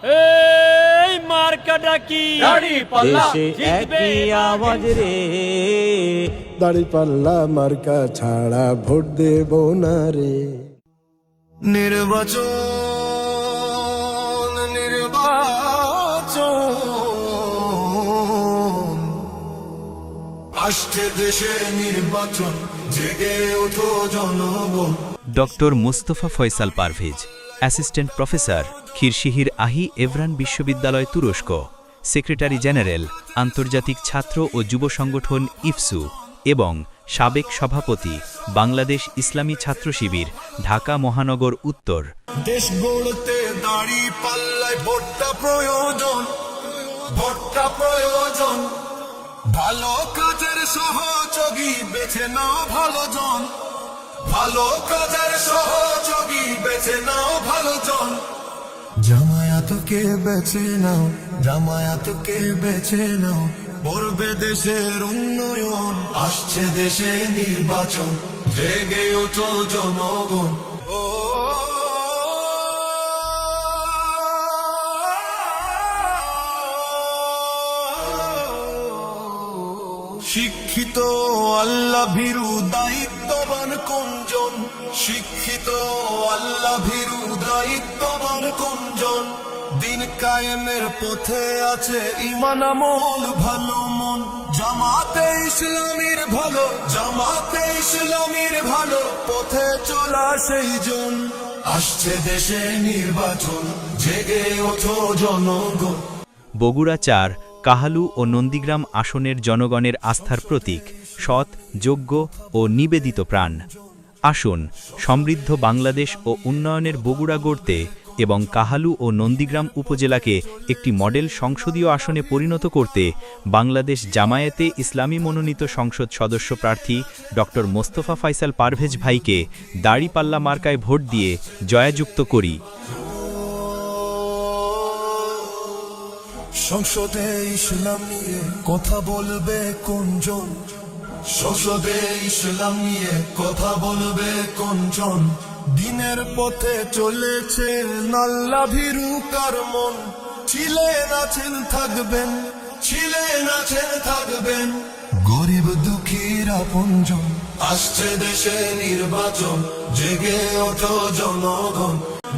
এই মার্কাটা কি দেশে একই আওয়াজ রে, দাঁড়িপাল্লা মার্কা ছাড়া ভোট দেব না রে। নির্বাচন নির্বাচন আসছে দেশে নির্বাচন, জেগে ওঠো জনগণ। Doctor Mostafa Faisal Parvez, assistant professor, খিরশিহির আহি এভরান বিশ্ববিদ্যালয়, তুরস্ক, সেক্রেটারি জেনারেল, আন্তর্জাতিক ছাত্র ও যুব সংগঠন ইফসু এবং সাবেক সভাপতি, বাংলাদেশ ইসলামী ছাত্র শিবির, ঢাকা মহানগর উত্তর। দেশ গড়তে দাঁড়িপাল্লায় ভোটটা প্রয়োজন, ভোটটা প্রয়োজন। ভালো কাজের সহযোগী বেছে নাও ভালো জন, ভালো কাজের সহযোগী বেছে নাও ভালো জন। জামায়াতকে বেছে নাও, জামায়াতকে বেছে নাও, করবে দেশের উন্নয়ন। আসছে দেশে নির্বাচন, জেগে ওঠো জনগণ। শিক্ষিত আল্লাহ ভীরু দায়িত্ববান কোনজন, শিক্ষিত আল্লাহ ভীরু দায়িত্ববান কোনজন। দিন কায়েমের পথে আছে ঈমান আমল ভালো মন। জামাতে ইসলামীর ভালো, জামাতে ইসলামীর ভালো পথে চলা সেই জন। আসছে দেশে নির্বাচন, জেগে ওঠো জনগণ। বগুড়া ৪, কাহালু ও নন্দীগ্রাম আসনের জনগণের আস্থার প্রতীক, সৎ, যোগ্য ও নিবেদিত প্রাণ। আসুন সমৃদ্ধ বাংলাদেশ ও উন্নয়নের বগুড়া গড়তে এবং কাহালু ও নন্দীগ্রাম উপজেলাকে একটি মডেল সংসদীয় আসনে পরিণত করতে বাংলাদেশ জামায়াতে ইসলামী মনোনীত সংসদ সদস্য প্রার্থী ডক্টর মোস্তফা ফয়সাল পারভেজ ভাইকে দাড়িপাল্লা মার্কায় ভোট দিয়ে জয়াযুক্ত করি। সংসদে ইসলাম নিয়ে কথা বলবে কোনজন, সংসদে ইসলাম নিয়ে কথা বলবে কোনজন। দিনের পথে চলেছে আল্লাহ ভীরু কার মন। ছিলেন আছেন থাকবেন, ছিলেন আছেন থাকবেন গরিব দুঃখীর আপনজন। আসছে দেশে নির্বাচন, জেগে ওঠো জনগণ।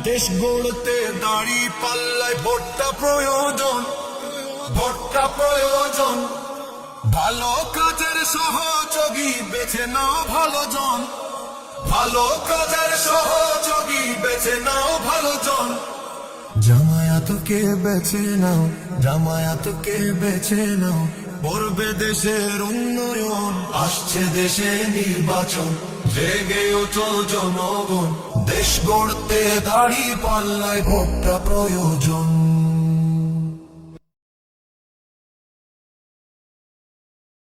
দেশ গড়তে দাঁড়িপাল্লায় ভোটটা প্রয়োজন, ভোটটা প্রয়োজন। ভালো কাজের সহযোগী বেছে নাও ভালো জন, ভালো কাজের সহযোগী বেছে নাও ভালো জন। জামায়াতকে বেছে নাও, জামায়াতকে বেছে নাও, করবে দেশের উন্নয়ন। আসছে দেশে নির্বাচন, জেগে ওঠো জনগণ। দেশ গড়তে দাঁড়িপাল্লায় ভোটটা প্রয়োজন।